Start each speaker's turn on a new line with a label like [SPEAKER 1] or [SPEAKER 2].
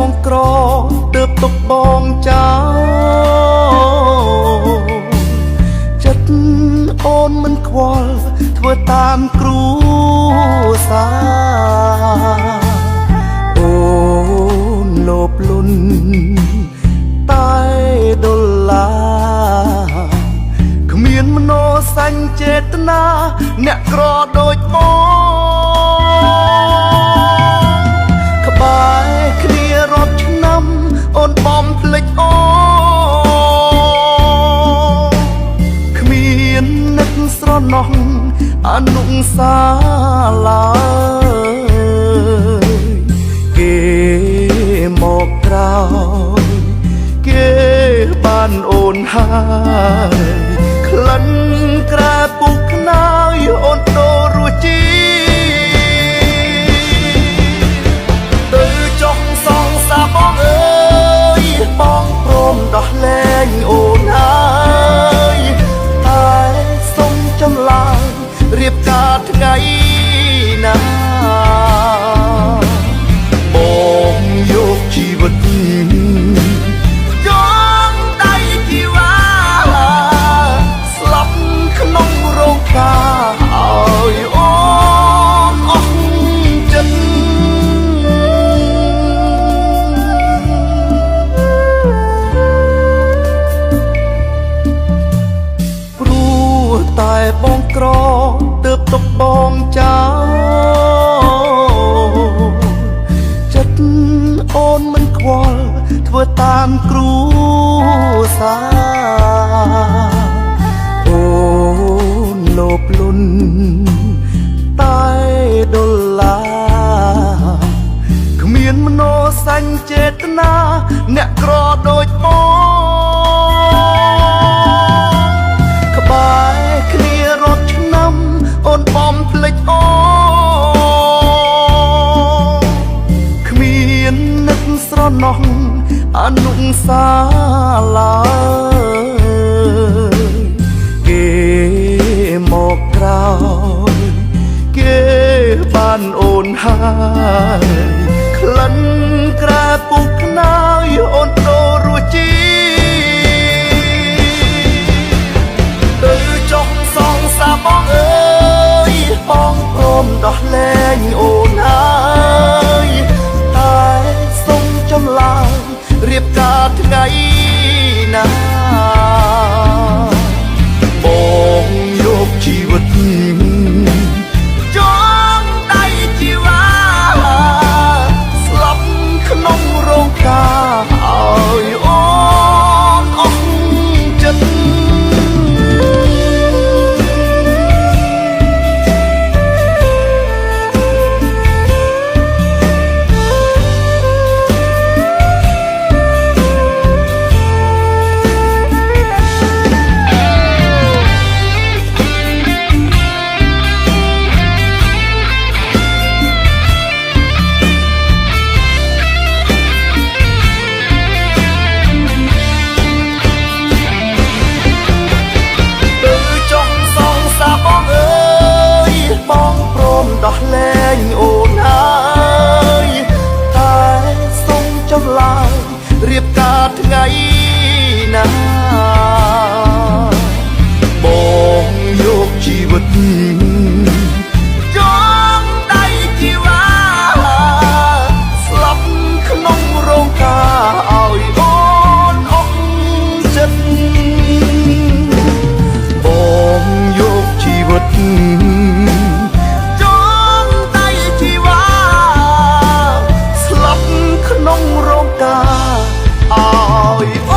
[SPEAKER 1] បងក្រទើបទុកបងចោលចិត្តអូនមិនខ្វល់ធ្វើតាមគ្រួសារអូនលោភលន់តែដុល្លារគ្មានមនោសញ្ចេតនាអ្នកក្រដូចបងក្បែរគ្នារាប់ឆ្នាំអូនបំភ្លេចអូគ្មាននឹកស្រណោះអនុសាឡើយគេមកក្រោយគេបានអូនហើយក្លិនក្រែពុកខ្នើយអូនដូររសជាតិទៅចុះសងសាបងអើយបងព្រមដោះលែងអូនហើយតែសុំចម្លើយរៀបការថ្ងៃណាបងយកជីវិតយកដៃជីវ៉ាស្លាប់ក្នុងរោងការឲ្យអូនអស់ចិត្តព្រោះតែបងក្រទើបទុកបងចោលចិត្តអូនមិនខ្វល់ធ្វើតាមគ្រួសារអូនលោភលន់តែដុល្លារគ្មានមនោសញ្ចេតនាអ្នកក្រដូចបងក្បែរគ្នារាប់ឆ្នាំអូនបំភ្លេចអូគ្មាននឹកស្រណោះអនុសាឡើយគេមកក្រោយគេបានអូនហើយក្លិនក្រែពុកខ្នើយអូនដូររសជាតិទៅចុះសងសាបងអើយបងព្រមដោះលែងអូនហើយតែសុំចម្លើយរៀបការថ្ងៃណាបងយកជីវិតចងដៃជីវ៉ាស្លាប់ក្នុងរោងការឲ្យអូនអស់ចិត្តដោះលែងអូនហើយតែសុំចម្លើយរៀបការថ្ងៃណាបងយកជីវិតយកដៃជីវ៉ាស្លាប់ក្នុងរោងការឲ្យអូនអស់ចិត្តបងយកជីវិតក្នុងរោងការឲ្យ